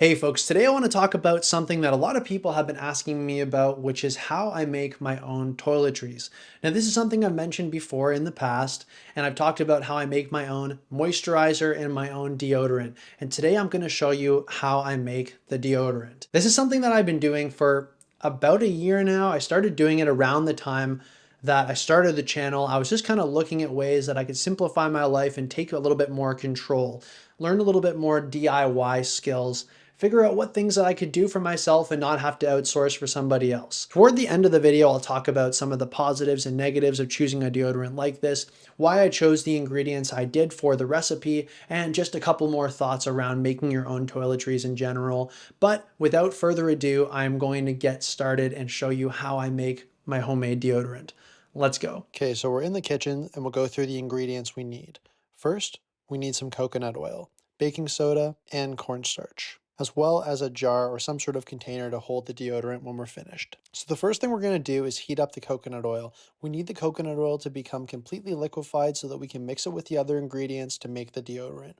Hey folks, today I want to talk about something that a lot of people have been asking me about, which is how I make my own toiletries. Now, this is something I've mentioned before in the past, and I've talked about how I make my own moisturizer and my own deodorant. And today I'm going to show you how I make the deodorant. This is something that I've been doing for about a year now. I started doing it around the time that I started the channel. I was just kind of looking at ways that I could simplify my life and take a little bit more control, learn a little bit more DIY skills, figure out what things that I could do for myself and not have to outsource for somebody else. Toward the end of the video, I'll talk about some of the positives and negatives of choosing a deodorant like this, why I chose the ingredients I did for the recipe, and just a couple more thoughts around making your own toiletries in general. But without further ado, I'm going to get started and show you how I make my homemade deodorant. Let's go. Okay, so we're in the kitchen and we'll go through the ingredients we need. First, we need some coconut oil, baking soda, and cornstarch, as well as a jar or some sort of container to hold the deodorant when we're finished. So the first thing we're going to do is heat up the coconut oil. We need the coconut oil to become completely liquefied so that we can mix it with the other ingredients to make the deodorant.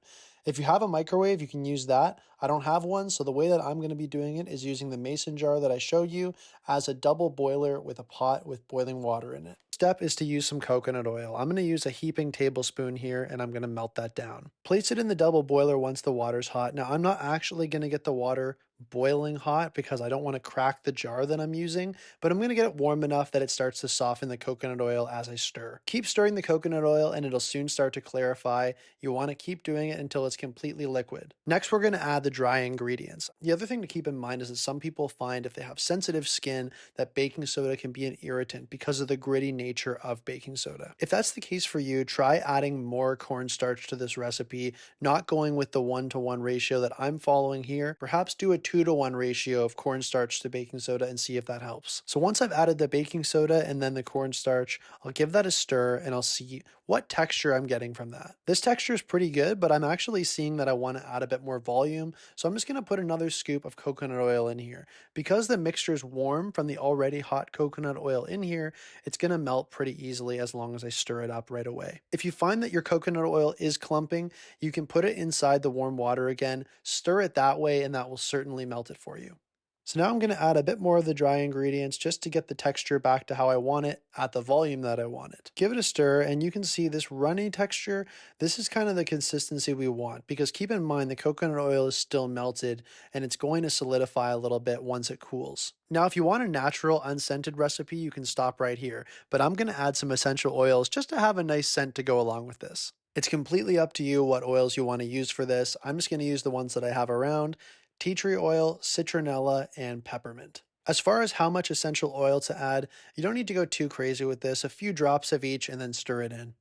If you have a microwave, you can use that. I don't have one, so the way that I'm going to be doing it is using the mason jar that I showed you as a double boiler with a pot with boiling water in it. Step is to use some coconut oil. I'm going to use a heaping tablespoon here and I'm going to melt that down. Place it in the double boiler once the water's hot. Now, I'm not actually going to get the water boiling hot because I don't want to crack the jar that I'm using, but I'm going to get it warm enough that it starts to soften the coconut oil as I stir. Keep stirring the coconut oil and it'll soon start to clarify. You want to keep doing it until it's completely liquid. Next, we're going to add the dry ingredients. The other thing to keep in mind is that some people find if they have sensitive skin that baking soda can be an irritant because of the gritty nature of baking soda. If that's the case for you, try adding more cornstarch to this recipe, not going with the 1-to-1 ratio that I'm following here. Perhaps do a 2-to-1 ratio of cornstarch to baking soda and see if that helps. So once I've added the baking soda and then the cornstarch, I'll give that a stir and I'll see what texture I'm getting from that. This texture is pretty good, but I'm actually seeing that I want to add a bit more volume. So I'm just going to put another scoop of coconut oil in here. Because the mixture is warm from the already hot coconut oil in here, it's going to melt pretty easily as long as I stir it up right away. If you find that your coconut oil is clumping, you can put it inside the warm water again, stir it that way, and that will certainly melt it for you. So now I'm going to add a bit more of the dry ingredients just to get the texture back to how I want it at the volume that I want it. Give it a stir and you can see this runny texture. This is kind of the consistency we want because keep in mind the coconut oil is still melted and it's going to solidify a little bit once it cools. Now, if you want a natural unscented recipe, you can stop right here, but I'm going to add some essential oils just to have a nice scent to go along with this. It's completely up to you what oils you want to use for this. I'm just going to use the ones that I have around: tea tree oil, citronella, and peppermint. As far as how much essential oil to add, you don't need to go too crazy with this, a few drops of each and then stir it in.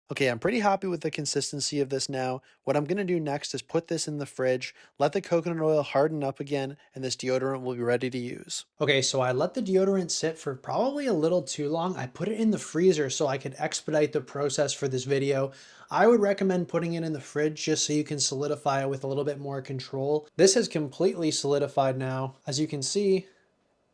Okay, I'm pretty happy with the consistency of this now. What I'm going to do next is put this in the fridge, let the coconut oil harden up again, and this deodorant will be ready to use. Okay, so I let the deodorant sit for probably a little too long. I put it in the freezer so I could expedite the process for this video. I would recommend putting it in the fridge just so you can solidify it with a little bit more control. This has completely solidified now. As you can see,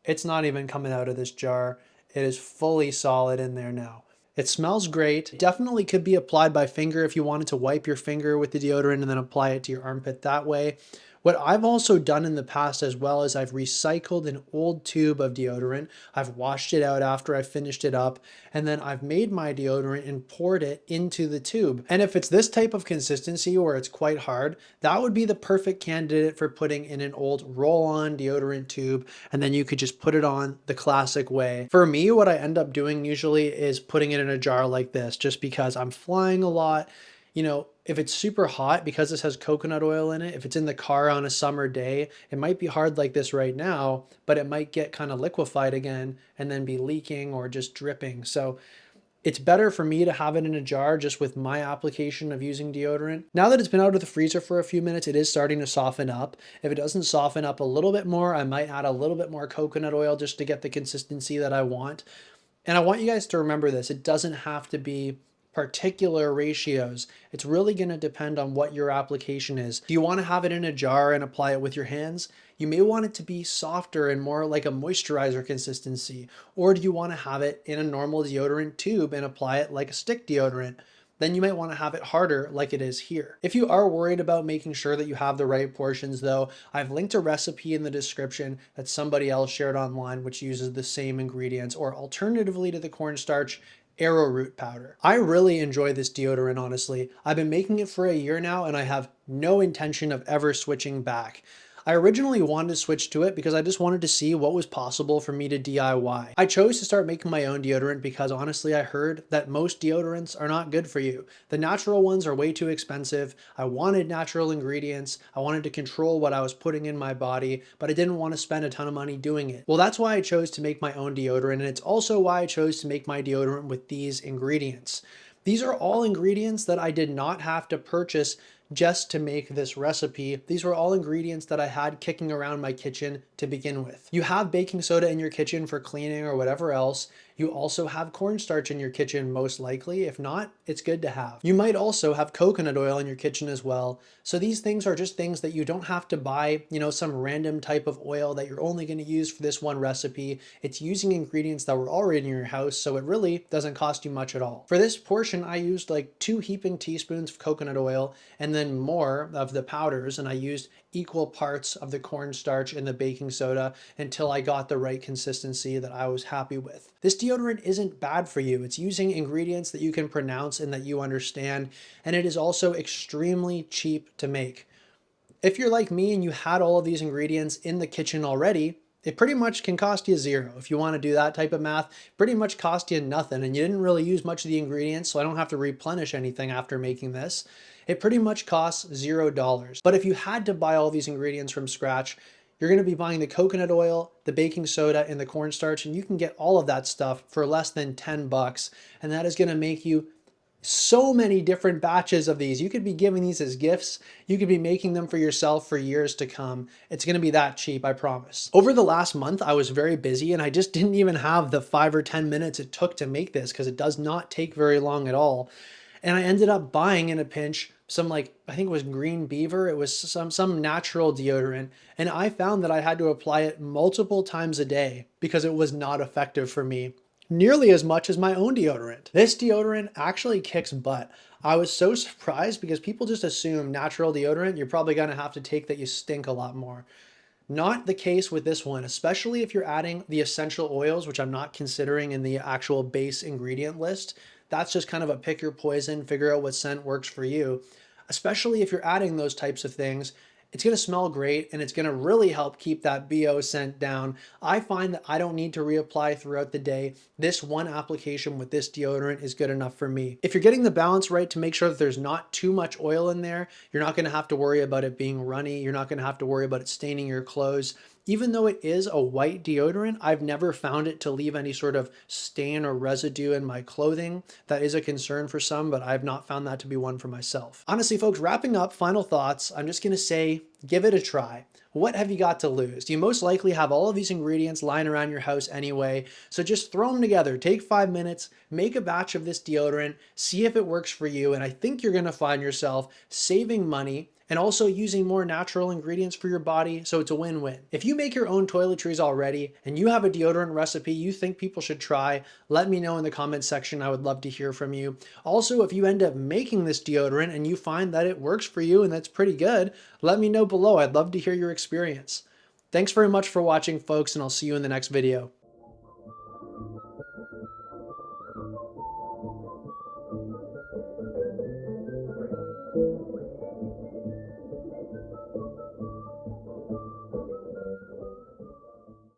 it's not even coming out of this jar. It is fully solid in there now. It smells great. Definitely could be applied by finger if you wanted to wipe your finger with the deodorant and then apply it to your armpit that way. What I've also done in the past as well is I've recycled an old tube of deodorant. I've washed it out after I finished it up, and then I've made my deodorant and poured it into the tube. And if it's this type of consistency where it's quite hard, that would be the perfect candidate for putting in an old roll-on deodorant tube, and then you could just put it on the classic way. For me, what I end up doing usually is putting it in a jar like this, just because I'm flying a lot. You know, if it's super hot, because this has coconut oil in it, if it's in the car on a summer day, it might be hard like this right now, but it might get kind of liquefied again and then be leaking or just dripping. So it's better for me to have it in a jar just with my application of using deodorant. Now that it's been out of the freezer for a few minutes, it is starting to soften up. If it doesn't soften up a little bit more, I might add a little bit more coconut oil just to get the consistency that I want. And I want you guys to remember this. It doesn't have to be particular ratios. It's really going to depend on what your application is. Do you want to have it in a jar and apply it with your hands? You may want it to be softer and more like a moisturizer consistency. Or do you want to have it in a normal deodorant tube and apply it like a stick deodorant? then you might want to have it harder like it is here. If you are worried about making sure that you have the right portions though, I've linked a recipe in the description that somebody else shared online which uses the same ingredients, or alternatively to the cornstarch, arrowroot powder. I really enjoy this deodorant, honestly. I've been making it for a year now and I have no intention of ever switching back. I originally wanted to switch to it because I just wanted to see what was possible for me to DIY. I chose to start making my own deodorant because honestly I heard that most deodorants are not good for you. The natural ones are way too expensive. I wanted natural ingredients. I wanted to control what I was putting in my body, but I didn't want to spend a ton of money doing it. Well, that's why I chose to make my own deodorant, and it's also why I chose to make my deodorant with these ingredients. These are all ingredients that I did not have to purchase just to make this recipe. These were all ingredients that I had kicking around my kitchen to begin with. You have baking soda in your kitchen for cleaning or whatever else. You also have cornstarch in your kitchen, most likely. If not, it's good to have. You might also have coconut oil in your kitchen as well. So these things are just things that you don't have to buy, some random type of oil that you're only going to use for this one recipe. It's using ingredients that were already in your house, so it really doesn't cost you much at all. For this portion, I used like 2 heaping teaspoons of coconut oil and then more of the powders, and I used equal parts of the cornstarch and the baking soda until I got the right consistency that I was happy with. This deodorant isn't bad for you. It's using ingredients that you can pronounce and that you understand, and it is also extremely cheap to make. If you're like me and you had all of these ingredients in the kitchen already, it pretty much can cost you zero. If you want to do that type of math, pretty much cost you nothing, and you didn't really use much of the ingredients, so I don't have to replenish anything after making this. It pretty much costs $0. But if you had to buy all these ingredients from scratch, you're going to be buying the coconut oil, the baking soda, and the cornstarch, and you can get all of that stuff for less than 10 bucks, and that is going to make you so many different batches of these. You could be giving these as gifts. You could be making them for yourself for years to come. It's going to be that cheap, I promise. Over the last month, I was very busy and I just didn't even have the 5 or 10 minutes it took to make this, because it does not take very long at all. And I ended up buying in a pinch some, I think it was Green Beaver. It was some natural deodorant. And I found that I had to apply it multiple times a day because it was not effective for me nearly as much as my own deodorant. This deodorant actually kicks butt. I was so surprised because people just assume natural deodorant, you're probably gonna have to take that you stink a lot more. Not the case with this one, especially if you're adding the essential oils, which I'm not considering in the actual base ingredient list. That's just kind of a pick your poison, figure out what scent works for you. Especially if you're adding those types of things, it's going to smell great and it's going to really help keep that BO scent down. I find that I don't need to reapply throughout the day. This one application with this deodorant is good enough for me. If you're getting the balance right to make sure that there's not too much oil in there, you're not going to have to worry about it being runny. You're not going to have to worry about it staining your clothes. Even though it is a white deodorant, I've never found it to leave any sort of stain or residue in my clothing. That is a concern for some, but I've not found that to be one for myself. Honestly, folks, wrapping up, final thoughts, I'm just gonna say, give it a try. What have you got to lose? You most likely have all of these ingredients lying around your house anyway, so just throw them together. Take 5 minutes, make a batch of this deodorant, see if it works for you, and I think you're gonna find yourself saving money and also using more natural ingredients for your body, so it's a win-win. If you make your own toiletries already and you have a deodorant recipe you think people should try, let me know in the comments section. I would love to hear from you. Also, if you end up making this deodorant and you find that it works for you and that's pretty good, let me know below. I'd love to hear your experience. Thanks very much for watching, folks, and I'll see you in the next video.